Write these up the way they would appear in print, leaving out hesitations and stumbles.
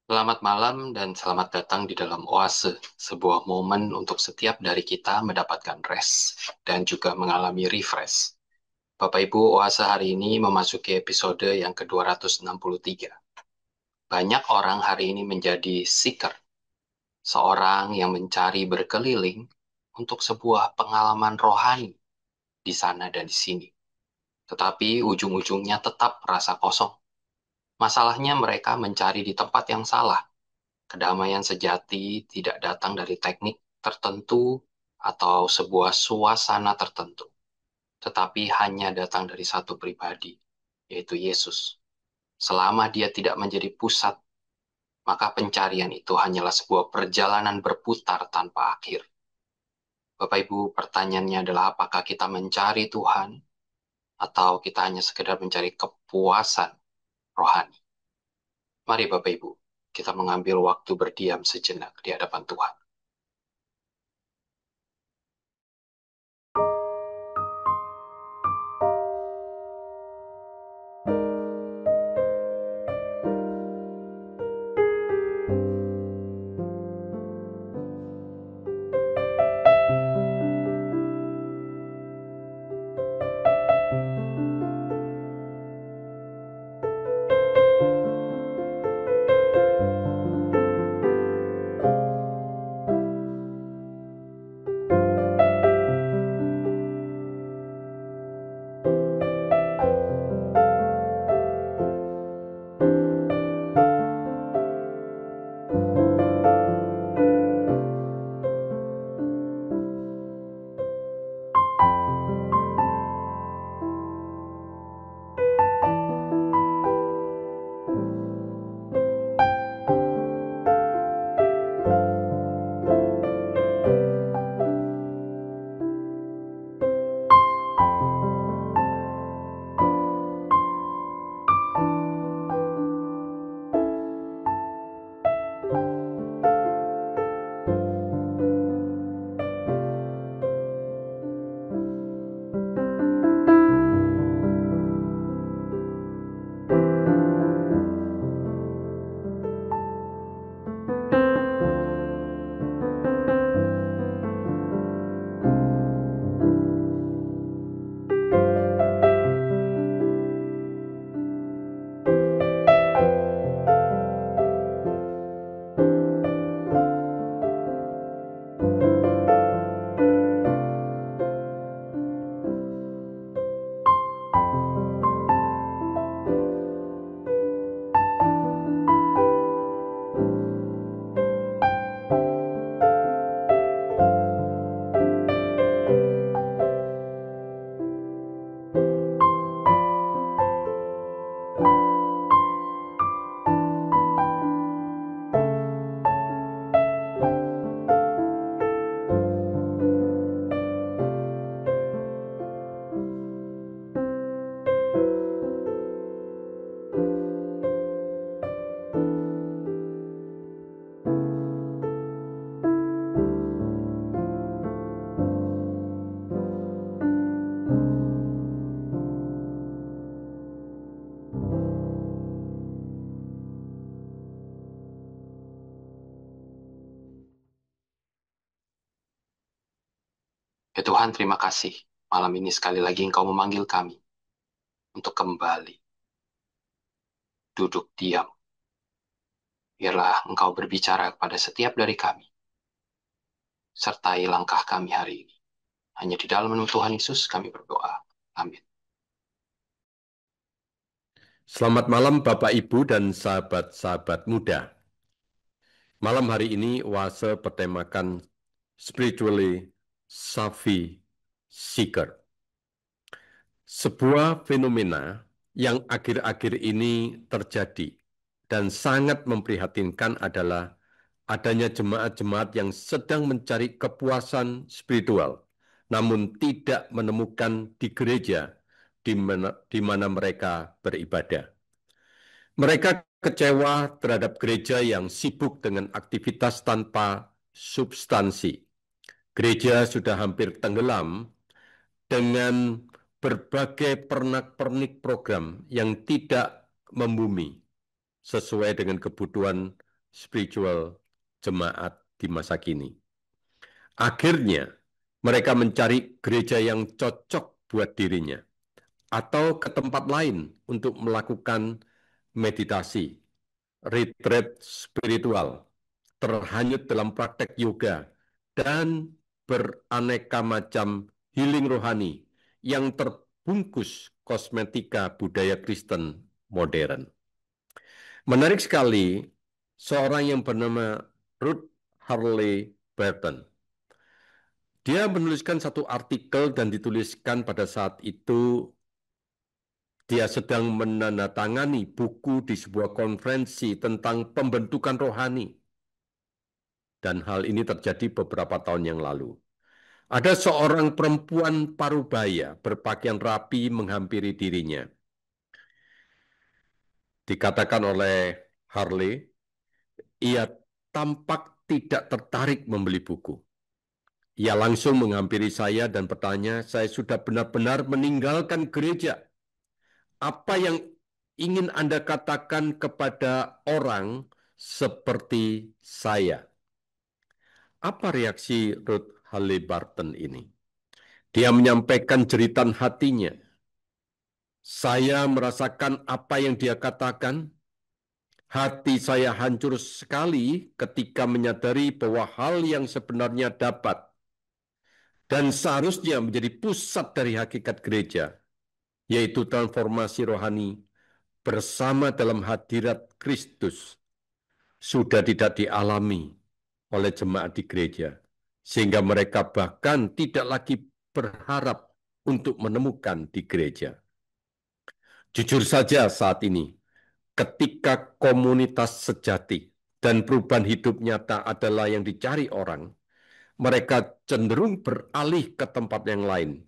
Selamat malam dan selamat datang di dalam Oase, sebuah momen untuk setiap dari kita mendapatkan rest dan juga mengalami refresh. Bapak Ibu, Oase hari ini memasuki episode yang ke-263. Banyak orang hari ini menjadi seeker, seorang yang mencari berkeliling untuk sebuah pengalaman rohani di sana dan di sini. Tetapi ujung-ujungnya tetap merasa kosong. Masalahnya mereka mencari di tempat yang salah. Kedamaian sejati tidak datang dari teknik tertentu atau sebuah suasana tertentu, tetapi hanya datang dari satu pribadi, yaitu Yesus. Selama dia tidak menjadi pusat, maka pencarian itu hanyalah sebuah perjalanan berputar tanpa akhir. Bapak Ibu, pertanyaannya adalah apakah kita mencari Tuhan atau kita hanya sekedar mencari kepuasan rohani? Mari Bapak Ibu, kita mengambil waktu berdiam sejenak di hadapan Tuhan. Ya Tuhan, terima kasih. Malam ini sekali lagi Engkau memanggil kami untuk kembali duduk diam. Biarlah Engkau berbicara kepada setiap dari kami. Sertai langkah kami hari ini. Hanya di dalam nama Tuhan Yesus kami berdoa. Amin. Selamat malam Bapak Ibu dan sahabat-sahabat muda. Malam hari ini Oase bertemakan Spiritually Savvy Seeker. Sebuah fenomena yang akhir-akhir ini terjadi dan sangat memprihatinkan adalah adanya jemaat-jemaat yang sedang mencari kepuasan spiritual, namun tidak menemukan di gereja di mana mereka beribadah. Mereka kecewa terhadap gereja yang sibuk dengan aktivitas tanpa substansi. Gereja sudah hampir tenggelam dengan berbagai pernak-pernik program yang tidak membumi sesuai dengan kebutuhan spiritual jemaat di masa kini. Akhirnya, mereka mencari gereja yang cocok buat dirinya atau ke tempat lain untuk melakukan meditasi, retreat spiritual, terhanyut dalam praktek yoga, dan beraneka macam healing rohani yang terbungkus kosmetika budaya Kristen modern. Menarik sekali, seorang yang bernama Ruth Harley Burton. Dia menuliskan satu artikel dan dituliskan pada saat itu dia sedang menandatangani buku di sebuah konferensi tentang pembentukan rohani. Dan hal ini terjadi beberapa tahun yang lalu. Ada seorang perempuan parubaya berpakaian rapi menghampiri dirinya. Dikatakan oleh Harley, ia tampak tidak tertarik membeli buku. Ia langsung menghampiri saya dan bertanya, saya sudah benar-benar meninggalkan gereja. Apa yang ingin Anda katakan kepada orang seperti saya? Apa reaksi Ruth Halliburton ini? Dia menyampaikan jeritan hatinya. Saya merasakan apa yang dia katakan. Hati saya hancur sekali ketika menyadari bahwa hal yang sebenarnya dapat dan seharusnya menjadi pusat dari hakikat gereja, yaitu transformasi rohani bersama dalam hadirat Kristus, sudah tidak dialami oleh jemaat di gereja, sehingga mereka bahkan tidak lagi berharap untuk menemukan di gereja. Jujur saja saat ini, ketika komunitas sejati dan perubahan hidup nyata adalah yang dicari orang, mereka cenderung beralih ke tempat yang lain,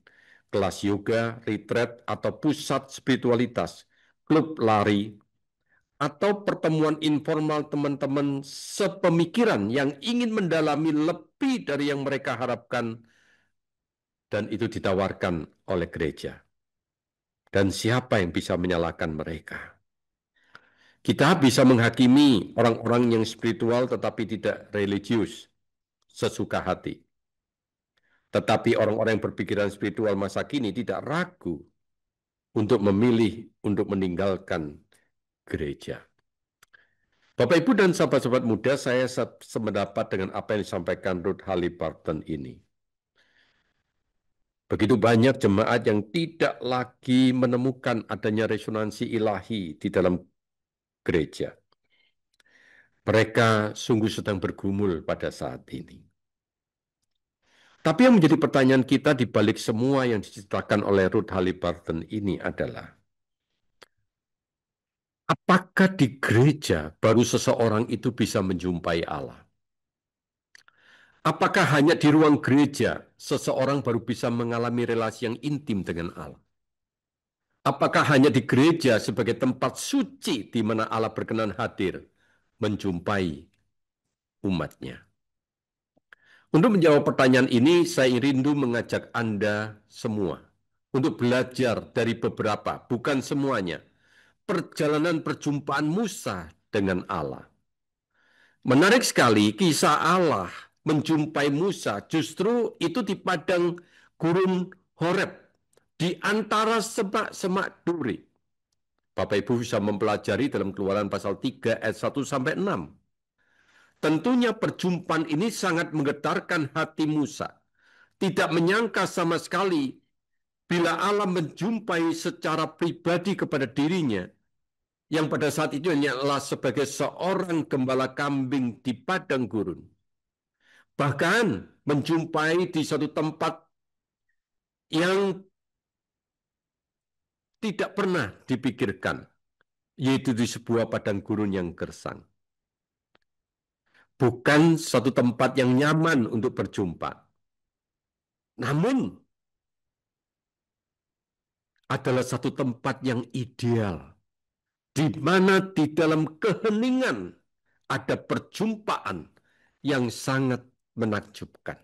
kelas yoga, retreat, atau pusat spiritualitas, klub lari, atau pertemuan informal teman-teman sepemikiran yang ingin mendalami lebih dari yang mereka harapkan, dan itu ditawarkan oleh gereja. Dan siapa yang bisa menyalahkan mereka? Kita bisa menghakimi orang-orang yang spiritual tetapi tidak religius, sesuka hati. Tetapi orang-orang yang berpikiran spiritual masa kini tidak ragu untuk memilih untuk meninggalkan gereja. Bapak, Ibu, dan sahabat-sahabat muda, saya sependapat dengan apa yang disampaikan Ruth Halliburton ini. Begitu banyak jemaat yang tidak lagi menemukan adanya resonansi ilahi di dalam gereja. Mereka sungguh sedang bergumul pada saat ini. Tapi yang menjadi pertanyaan kita di balik semua yang diceritakan oleh Ruth Halliburton ini adalah, apakah di gereja baru seseorang itu bisa menjumpai Allah? Apakah hanya di ruang gereja seseorang baru bisa mengalami relasi yang intim dengan Allah? Apakah hanya di gereja sebagai tempat suci di mana Allah berkenan hadir menjumpai umatnya? Untuk menjawab pertanyaan ini, saya rindu mengajak Anda semua untuk belajar dari beberapa, bukan semuanya, perjalanan perjumpaan Musa dengan Allah. Menarik sekali, kisah Allah menjumpai Musa justru itu di padang gurun Horeb, di antara semak-semak duri. Bapak Ibu bisa mempelajari dalam Keluaran pasal 3 ayat 1-6. Tentunya perjumpaan ini sangat menggetarkan hati Musa. Tidak menyangka sama sekali bila Allah menjumpai secara pribadi kepada dirinya, yang pada saat itu hanyalah sebagai seorang gembala kambing di padang gurun. Bahkan menjumpai di satu tempat yang tidak pernah dipikirkan, yaitu di sebuah padang gurun yang gersang. Bukan satu tempat yang nyaman untuk berjumpa. Namun, adalah satu tempat yang ideal, di mana di dalam keheningan ada perjumpaan yang sangat menakjubkan.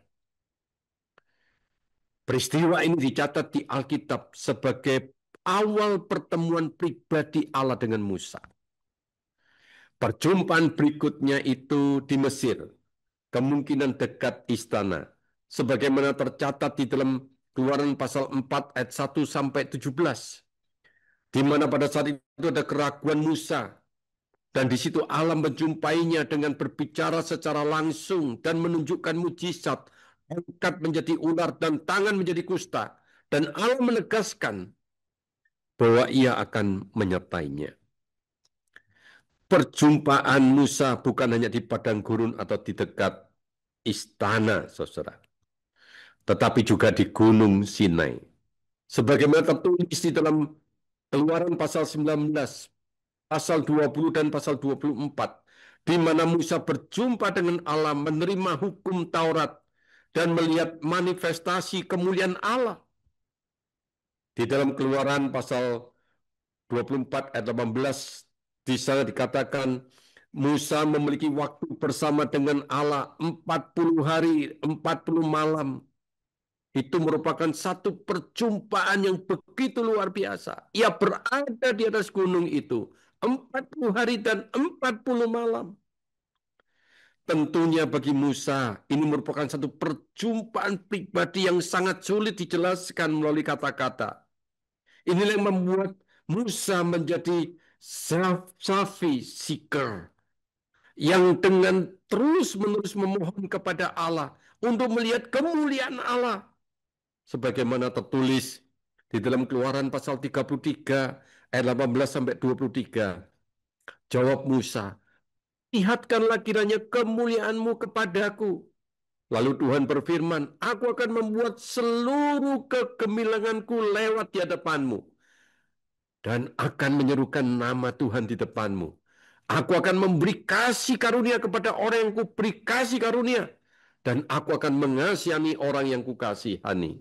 Peristiwa ini dicatat di Alkitab sebagai awal pertemuan pribadi Allah dengan Musa. Perjumpaan berikutnya itu di Mesir, kemungkinan dekat istana, sebagaimana tercatat di dalam Keluaran pasal 4 ayat 1 sampai 17, di mana pada saat itu ada keraguan Musa, dan di situ Allah menjumpainya dengan berbicara secara langsung dan menunjukkan mujizat, tongkat menjadi ular dan tangan menjadi kusta, dan Allah menegaskan bahwa ia akan menyertainya. Perjumpaan Musa bukan hanya di padang gurun atau di dekat istana, saudara, tetapi juga di Gunung Sinai. Sebagaimana tertulis di dalam Keluaran pasal 19, pasal 20 dan pasal 24, di mana Musa berjumpa dengan Allah, menerima hukum Taurat, dan melihat manifestasi kemuliaan Allah. Di dalam Keluaran pasal 24 ayat 18, di sana dikatakan Musa memiliki waktu bersama dengan Allah 40 hari, 40 malam. Itu merupakan satu perjumpaan yang begitu luar biasa. Ia berada di atas gunung itu 40 hari dan 40 malam. Tentunya bagi Musa, ini merupakan satu perjumpaan pribadi yang sangat sulit dijelaskan melalui kata-kata. Inilah yang membuat Musa menjadi Safi seeker, yang dengan terus-menerus memohon kepada Allah untuk melihat kemuliaan Allah. Sebagaimana tertulis di dalam Keluaran pasal 33 ayat 18 sampai 23. Jawab Musa, lihatkanlah kiranya kemuliaanmu kepadaku. Lalu Tuhan berfirman, aku akan membuat seluruh kegemilanganku lewat di hadapanmu dan akan menyerukan nama Tuhan di depanmu. Aku akan memberi kasih karunia kepada orang yang kuberi kasih karunia, dan aku akan mengasihani orang yang kukasihani.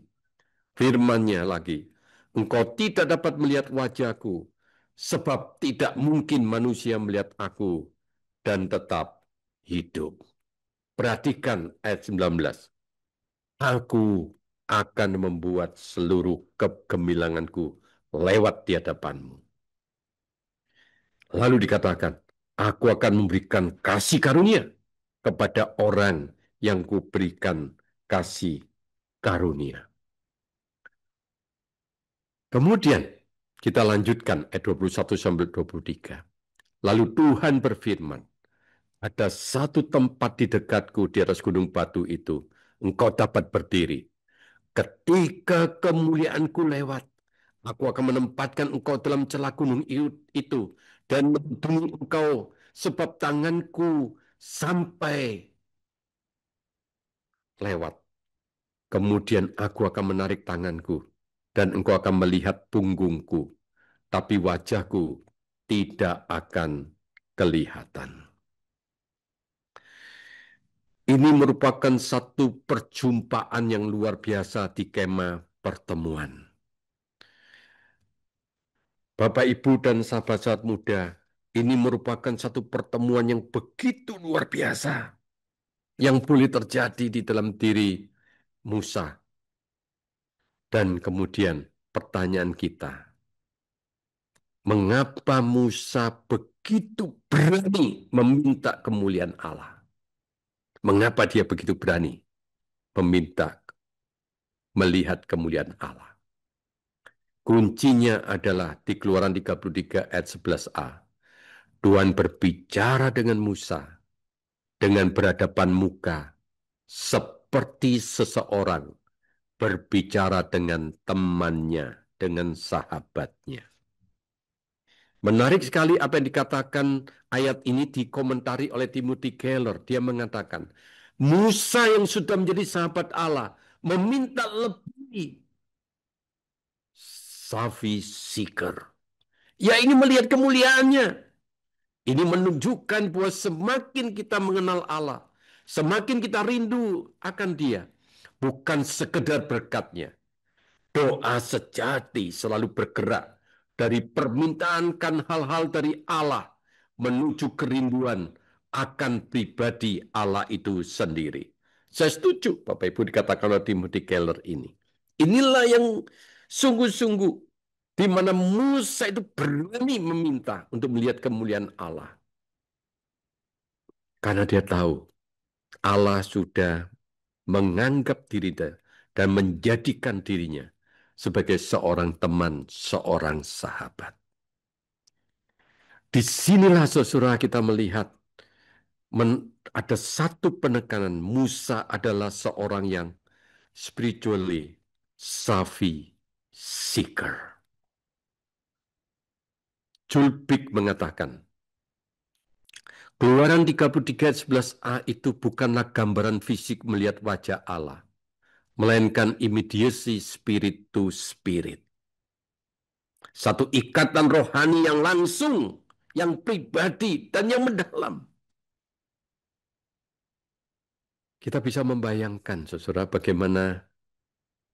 Firman-Nya lagi, engkau tidak dapat melihat wajahku, sebab tidak mungkin manusia melihat aku dan tetap hidup. Perhatikan ayat 19. Aku akan membuat seluruh kegemilanganku lewat di hadapanmu. Lalu dikatakan, aku akan memberikan kasih karunia kepada orang yang kuberikan kasih karunia. Kemudian kita lanjutkan ayat 21 sampai 23. Lalu Tuhan berfirman, ada satu tempat di dekatku di atas gunung batu itu, engkau dapat berdiri. Ketika kemuliaanku lewat, aku akan menempatkan engkau dalam celah gunung itu dan melindungi engkau, sebab tanganku sampai lewat. Kemudian aku akan menarik tanganku dan engkau akan melihat punggungku, tapi wajahku tidak akan kelihatan. Ini merupakan satu perjumpaan yang luar biasa di kemah pertemuan. Bapak, Ibu, dan sahabat-sahabat muda, ini merupakan satu pertemuan yang begitu luar biasa yang boleh terjadi di dalam diri Musa. Dan kemudian pertanyaan kita, mengapa Musa begitu berani meminta kemuliaan Allah? Mengapa dia begitu berani meminta melihat kemuliaan Allah? Kuncinya adalah di Keluaran 33 ayat 11a. Tuhan berbicara dengan Musa dengan berhadapan muka seperti seseorang berbicara dengan temannya, dengan sahabatnya. Menarik sekali apa yang dikatakan ayat ini dikomentari oleh Timothy Keller. Dia mengatakan, Musa yang sudah menjadi sahabat Allah meminta lebih. Safi seeker. Ya, ini melihat kemuliaannya. Ini menunjukkan bahwa semakin kita mengenal Allah, semakin kita rindu akan Dia. Bukan sekedar berkatnya. Doa sejati selalu bergerak dari permintaankan hal-hal dari Allah menuju kerinduan akan pribadi Allah itu sendiri. Saya setuju Bapak Ibu dikatakan oleh Timothy Keller ini. Inilah yang sungguh-sungguh di mana Musa itu berani meminta untuk melihat kemuliaan Allah. Karena dia tahu Allah sudah menganggap diri dan menjadikan dirinya sebagai seorang teman, seorang sahabat. Disinilah saudara kita melihat ada satu penekanan. Musa adalah seorang yang spiritually savvy seeker. Julbik mengatakan, Keluaran 33:11a itu bukanlah gambaran fisik melihat wajah Allah, melainkan immediacy spirit to spirit. Satu ikatan rohani yang langsung, yang pribadi, dan yang mendalam. Kita bisa membayangkan, saudara, bagaimana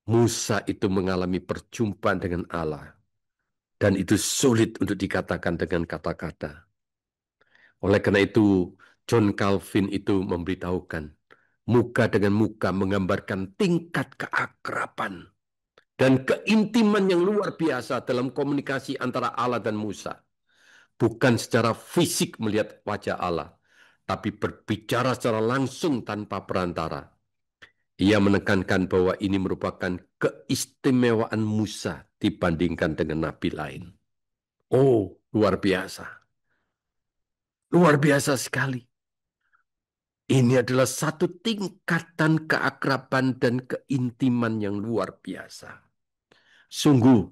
Musa itu mengalami perjumpaan dengan Allah. Dan itu sulit untuk dikatakan dengan kata-kata. Oleh karena itu, John Calvin itu memberitahukan, muka dengan muka menggambarkan tingkat keakraban dan keintiman yang luar biasa dalam komunikasi antara Allah dan Musa. Bukan secara fisik melihat wajah Allah, tapi berbicara secara langsung tanpa perantara. Ia menekankan bahwa ini merupakan keistimewaan Musa dibandingkan dengan nabi lain. Oh, luar biasa. Luar biasa sekali. Ini adalah satu tingkatan keakraban dan keintiman yang luar biasa. Sungguh,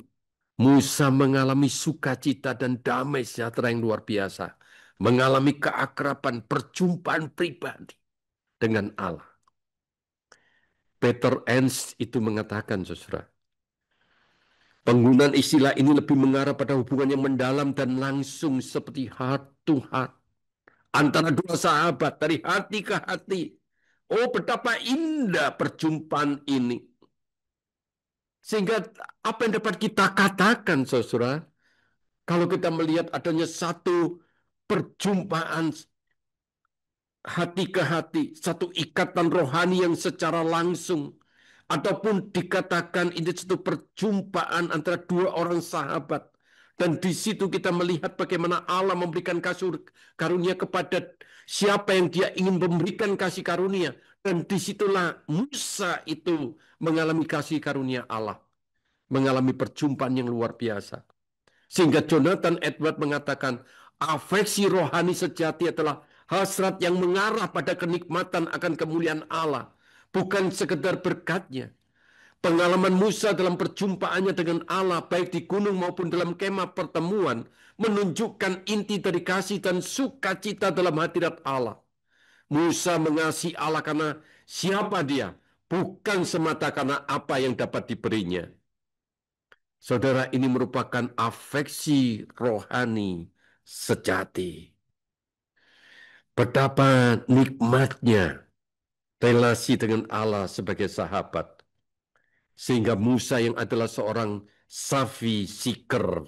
Musa mengalami sukacita dan damai sejahtera yang luar biasa. Mengalami keakraban, perjumpaan pribadi dengan Allah. Peter Enns itu mengatakan, saudara, penggunaan istilah ini lebih mengarah pada hubungan yang mendalam dan langsung seperti heart to heart. Antara dua sahabat, dari hati ke hati. Oh, betapa indah perjumpaan ini. Sehingga apa yang dapat kita katakan, saudara, kalau kita melihat adanya satu perjumpaan hati ke hati, satu ikatan rohani yang secara langsung, ataupun dikatakan ini satu perjumpaan antara dua orang sahabat. Dan di situ kita melihat bagaimana Allah memberikan kasih karunia kepada siapa yang dia ingin memberikan kasih karunia. Dan disitulah Musa itu mengalami kasih karunia Allah. Mengalami perjumpaan yang luar biasa. Sehingga Jonathan Edward mengatakan, afeksi rohani sejati adalah hasrat yang mengarah pada kenikmatan akan kemuliaan Allah. Bukan sekedar berkatnya. Pengalaman Musa dalam perjumpaannya dengan Allah, baik di gunung maupun dalam kemah pertemuan, menunjukkan inti dari kasih dan sukacita dalam hadirat Allah. Musa mengasihi Allah karena siapa dia? Bukan semata karena apa yang dapat diberinya. Saudara, ini merupakan afeksi rohani sejati. Betapa nikmatnya relasi dengan Allah sebagai sahabat. Sehingga Musa yang adalah seorang safi seeker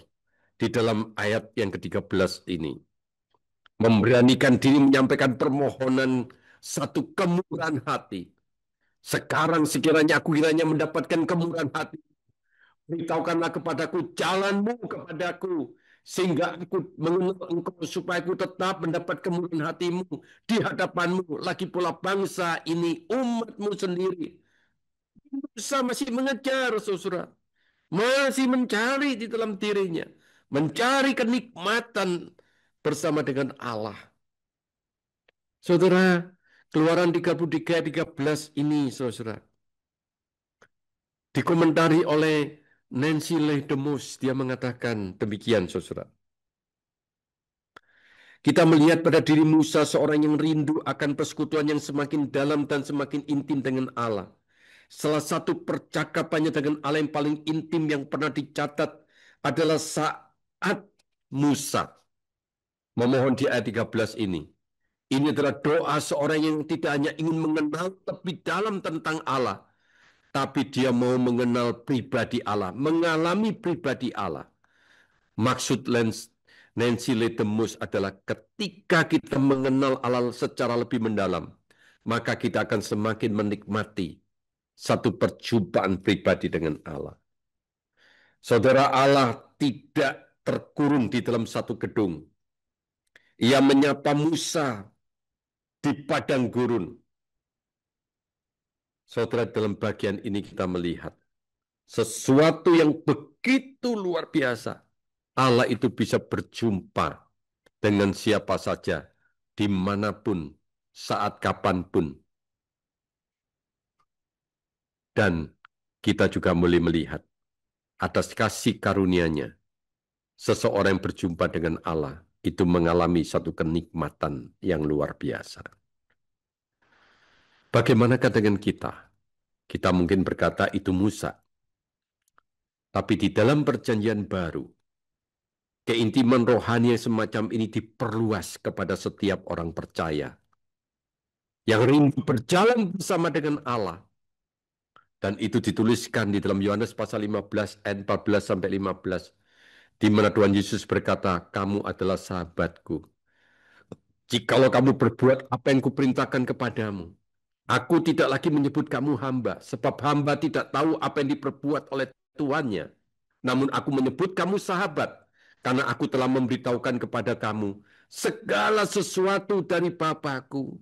di dalam ayat yang ke-13 ini. Memberanikan diri menyampaikan permohonan satu kemurahan hati. Sekarang sekiranya aku kiranya mendapatkan kemurahan hati, beritahukanlah kepadaku jalanmu kepadaku, sehingga aku mengenal engkau, supaya aku tetap mendapat kemurahan hatimu di hadapanmu, lagi pula bangsa ini umatmu sendiri. Musa masih mengejar, saudara, masih mencari di dalam dirinya, mencari kenikmatan bersama dengan Allah. Saudara, Keluaran 33:13 ini, saudara, dikomentari oleh Nancy Leigh DeMoss. Dia mengatakan demikian, saudara. Kita melihat pada diri Musa seorang yang rindu akan persekutuan yang semakin dalam dan semakin intim dengan Allah. Salah satu percakapannya dengan Allah yang paling intim yang pernah dicatat adalah saat Musa memohon di ayat 13 ini. Ini adalah doa seorang yang tidak hanya ingin mengenal lebih dalam tentang Allah, tapi dia mau mengenal pribadi Allah, mengalami pribadi Allah. Maksud Nancy Ledemus adalah ketika kita mengenal Allah secara lebih mendalam, maka kita akan semakin menikmati satu perjumpaan pribadi dengan Allah. Saudara, Allah tidak terkurung di dalam satu gedung. Ia menyapa Musa di padang gurun. Saudara, dalam bagian ini kita melihat sesuatu yang begitu luar biasa. Allah itu bisa berjumpa dengan siapa saja, dimanapun, saat kapanpun. Dan kita juga boleh melihat atas kasih karunia-Nya, seseorang yang berjumpa dengan Allah itu mengalami satu kenikmatan yang luar biasa. Bagaimanakah dengan kita? Kita mungkin berkata itu Musa. Tapi di dalam perjanjian baru, keintiman rohani yang semacam ini diperluas kepada setiap orang percaya yang rindu berjalan bersama dengan Allah. Dan itu dituliskan di dalam Yohanes pasal 15 ayat 14 sampai 15, di mana Tuhan Yesus berkata, kamu adalah sahabatku jikalau kamu berbuat apa yang kuperintahkan kepadamu. Aku tidak lagi menyebut kamu hamba, sebab hamba tidak tahu apa yang diperbuat oleh tuannya. Namun aku menyebut kamu sahabat, karena aku telah memberitahukan kepada kamu segala sesuatu dari Bapakku.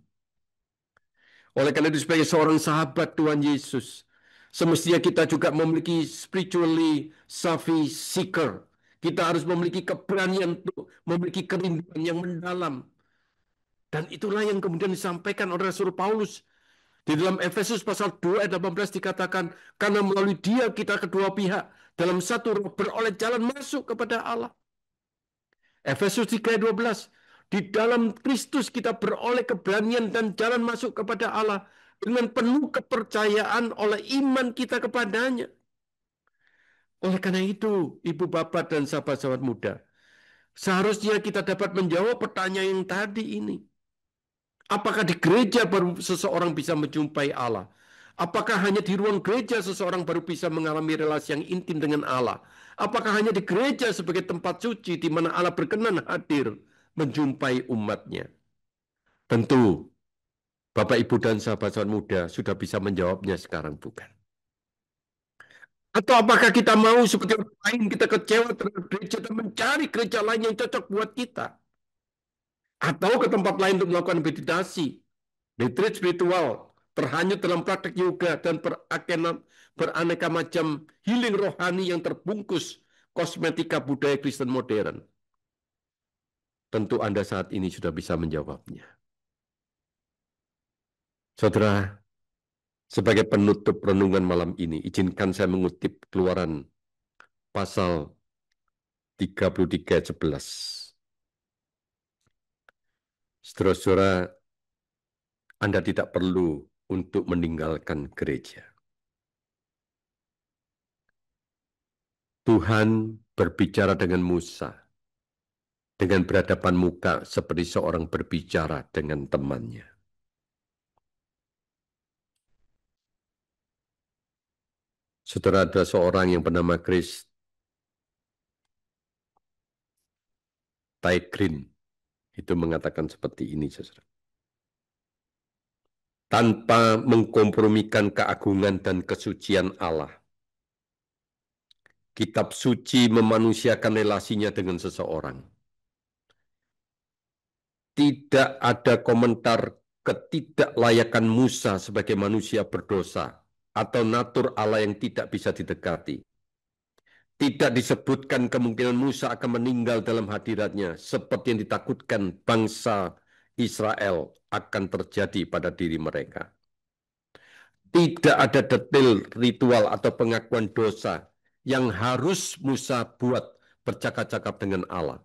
Oleh karena itu, sebagai seorang sahabat Tuhan Yesus, semestinya kita juga memiliki spiritually savvy seeker. Kita harus memiliki keberanian untuk memiliki kerinduan yang mendalam. Dan itulah yang kemudian disampaikan oleh Rasul Paulus. Di dalam Efesus pasal 2 ayat 18 dikatakan, karena melalui dia kita kedua pihak dalam satu roh beroleh jalan masuk kepada Allah. Efesus 3 ayat 12, di dalam Kristus kita beroleh keberanian dan jalan masuk kepada Allah dengan penuh kepercayaan oleh iman kita kepadanya. Oleh karena itu, ibu bapak dan sahabat-sahabat muda, seharusnya kita dapat menjawab pertanyaan yang tadi ini. Apakah di gereja baru seseorang bisa menjumpai Allah? Apakah hanya di ruang gereja seseorang baru bisa mengalami relasi yang intim dengan Allah? Apakah hanya di gereja sebagai tempat suci di mana Allah berkenan hadir menjumpai umatnya? Tentu, Bapak, Ibu, dan sahabat-sahabat muda sudah bisa menjawabnya sekarang, bukan? Atau apakah kita mau seperti orang lain, kita kecewa terhadap gereja dan mencari gereja lain yang cocok buat kita? Atau ke tempat lain untuk melakukan meditasi, retreat spiritual, terhanyut dalam praktek yoga dan beraneka macam healing rohani yang terbungkus kosmetika budaya Kristen modern? Tentu Anda saat ini sudah bisa menjawabnya. Saudara, sebagai penutup renungan malam ini, izinkan saya mengutip Keluaran pasal 33 ayat 11. Saudara-saudara, Anda tidak perlu untuk meninggalkan gereja. Tuhan berbicara dengan Musa dengan berhadapan muka seperti seorang berbicara dengan temannya. Saudara, ada seorang yang bernama Chris Tygrin itu mengatakan seperti ini, saudara. Tanpa mengkompromikan keagungan dan kesucian Allah, kitab suci memanusiakan relasinya dengan seseorang. Tidak ada komentar ketidaklayakan Musa sebagai manusia berdosa atau natur Allah yang tidak bisa didekati. Tidak disebutkan kemungkinan Musa akan meninggal dalam hadiratnya seperti yang ditakutkan bangsa Israel akan terjadi pada diri mereka. Tidak ada detail ritual atau pengakuan dosa yang harus Musa buat bercakap-cakap dengan Allah.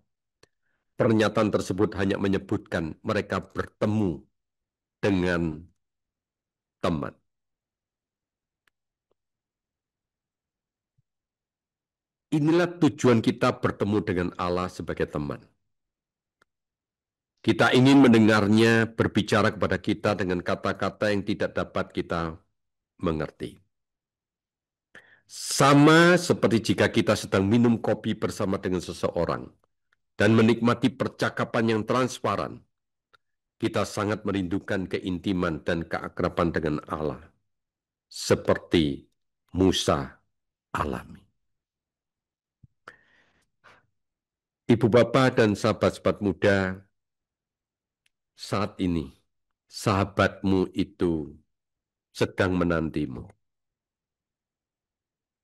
Pernyataan tersebut hanya menyebutkan mereka bertemu dengan teman. Inilah tujuan kita bertemu dengan Allah sebagai teman. Kita ingin mendengarnya berbicara kepada kita dengan kata-kata yang tidak dapat kita mengerti. Sama seperti jika kita sedang minum kopi bersama dengan seseorang dan menikmati percakapan yang transparan, kita sangat merindukan keintiman dan keakraban dengan Allah, seperti Musa alami. Ibu bapak dan sahabat-sahabat muda, saat ini sahabatmu itu sedang menantimu.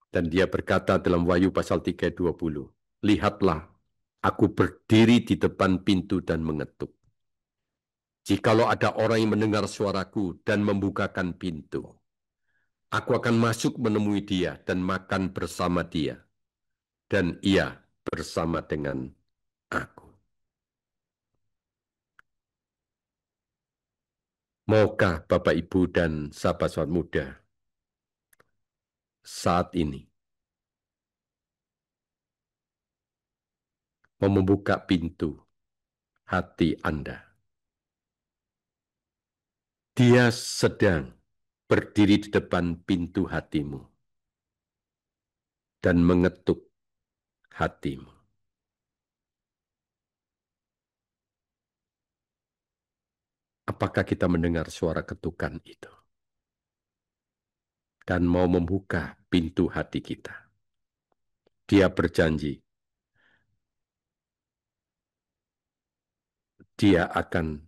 Dan dia berkata dalam Wahyu pasal 3 ayat 20, lihatlah, aku berdiri di depan pintu dan mengetuk. Jikalau ada orang yang mendengar suaraku dan membukakan pintu, aku akan masuk menemui dia dan makan bersama dia, dan ia bersama dengan aku. Maukah Bapak, Ibu, dan sahabat-sahabat muda saat ini mau membuka pintu hati Anda? Dia sedang berdiri di depan pintu hatimu dan mengetuk hatimu. Apakah kita mendengar suara ketukan itu dan mau membuka pintu hati kita? Dia berjanji, dia akan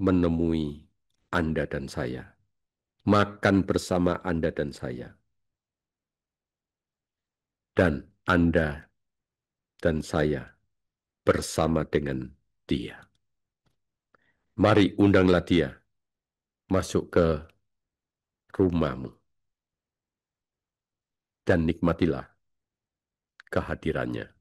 menemui Anda dan saya, makan bersama Anda dan saya, dan Anda dan saya bersama dengan dia. Mari undanglah dia masuk ke rumahmu dan nikmatilah kehadirannya.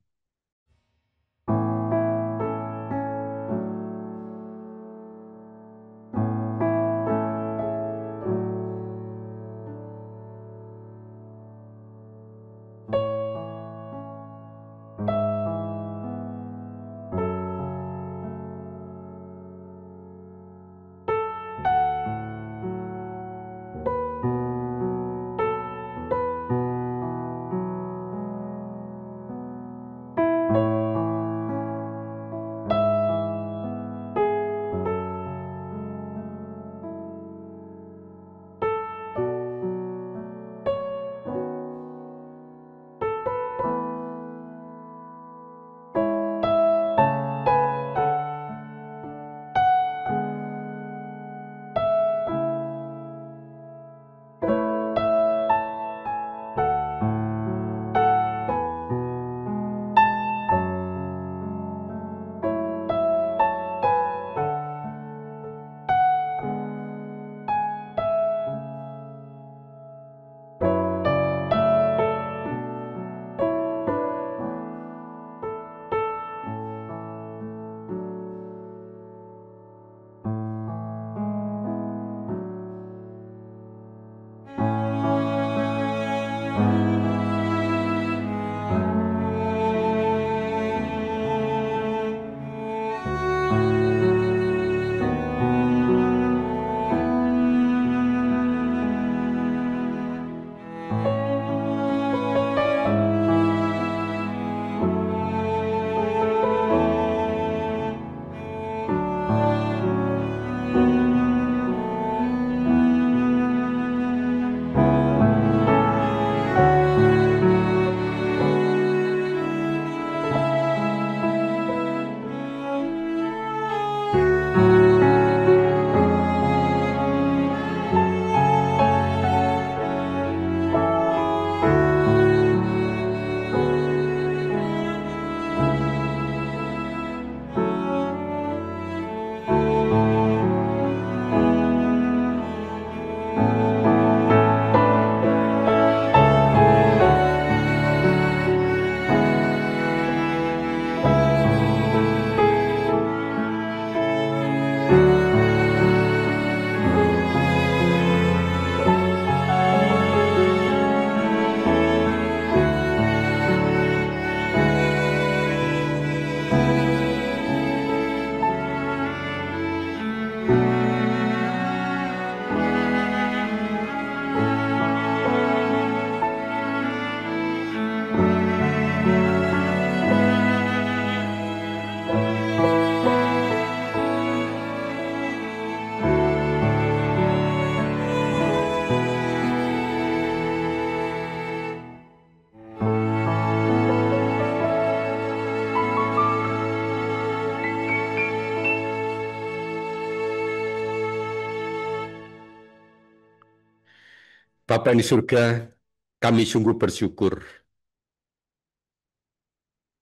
Bapa di surga, kami sungguh bersyukur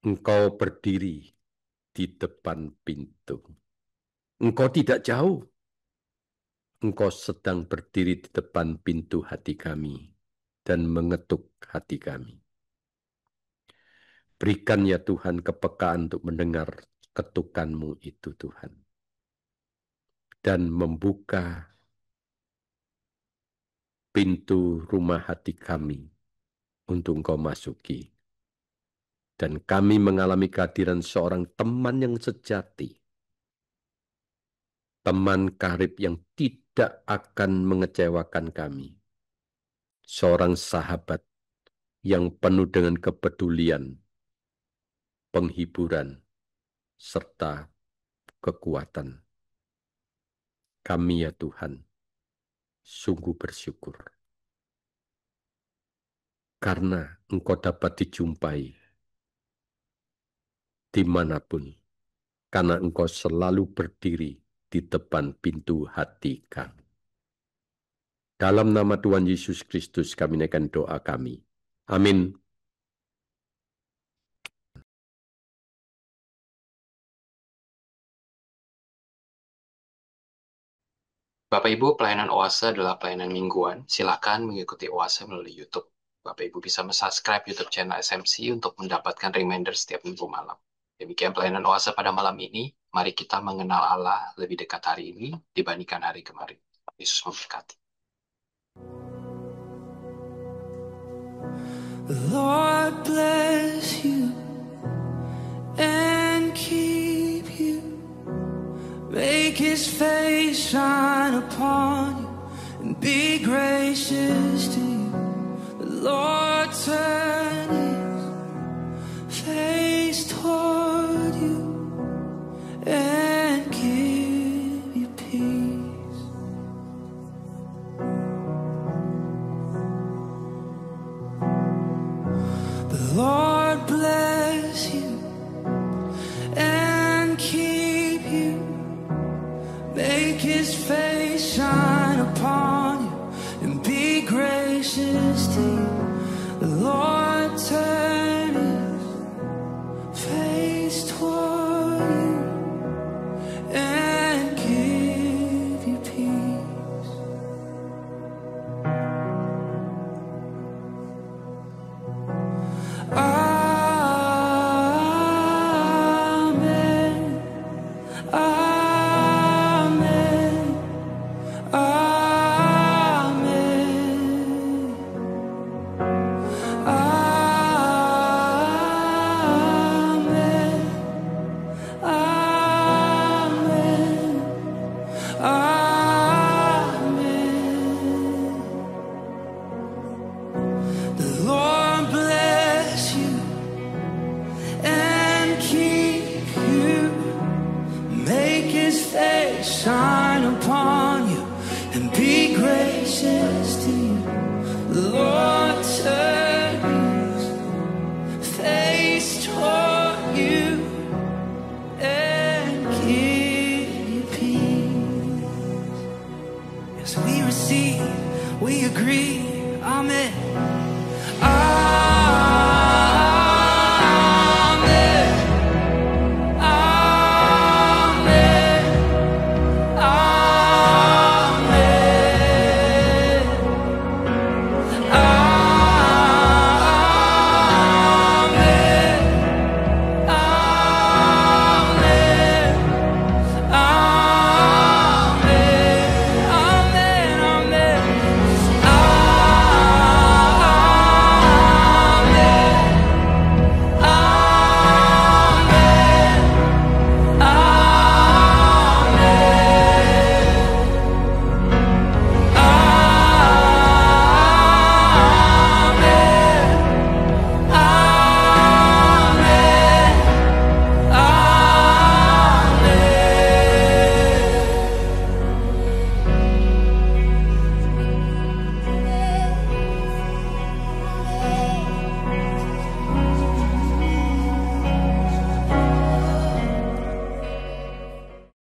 Engkau berdiri di depan pintu. Engkau tidak jauh. Engkau sedang berdiri di depan pintu hati kami dan mengetuk hati kami. Berikan ya Tuhan kepekaan untuk mendengar ketukan-Mu itu Tuhan. Dan membuka pintu rumah hati kami untuk Engkau masuki. Dan kami mengalami kehadiran seorang teman yang sejati. Teman karib yang tidak akan mengecewakan kami. Seorang sahabat yang penuh dengan kepedulian, penghiburan, serta kekuatan. Kami ya Tuhan, sungguh bersyukur. Karena Engkau dapat dijumpai dimanapun. Karena Engkau selalu berdiri di depan pintu hati kami. Dalam nama Tuhan Yesus Kristus kami naikkan doa kami. Amin. Bapak Ibu, pelayanan Oase adalah pelayanan mingguan. Silakan mengikuti Oase melalui YouTube. Bapak Ibu bisa subscribe YouTube channel SMC untuk mendapatkan reminder setiap minggu malam. Demikian pelayanan Oase pada malam ini. Mari kita mengenal Allah lebih dekat hari ini dibandingkan hari kemarin. Yesus memberkati. The Lord bless you and keep you. Make His face shine upon you and be gracious to you. The Lord turn His face toward you and give you peace. The Lord bless you and keep you. Make His face shine upon you and be gracious to you. The Lord turn His face toward you and give you peace. Amen. Amen. Amen. Amen. Amen. Amen. The Lord bless you and keep you. Make His face shine upon you and be gracious to you. The Lord turn His face toward you and give you peace. Yes, we receive, we agree. Amen.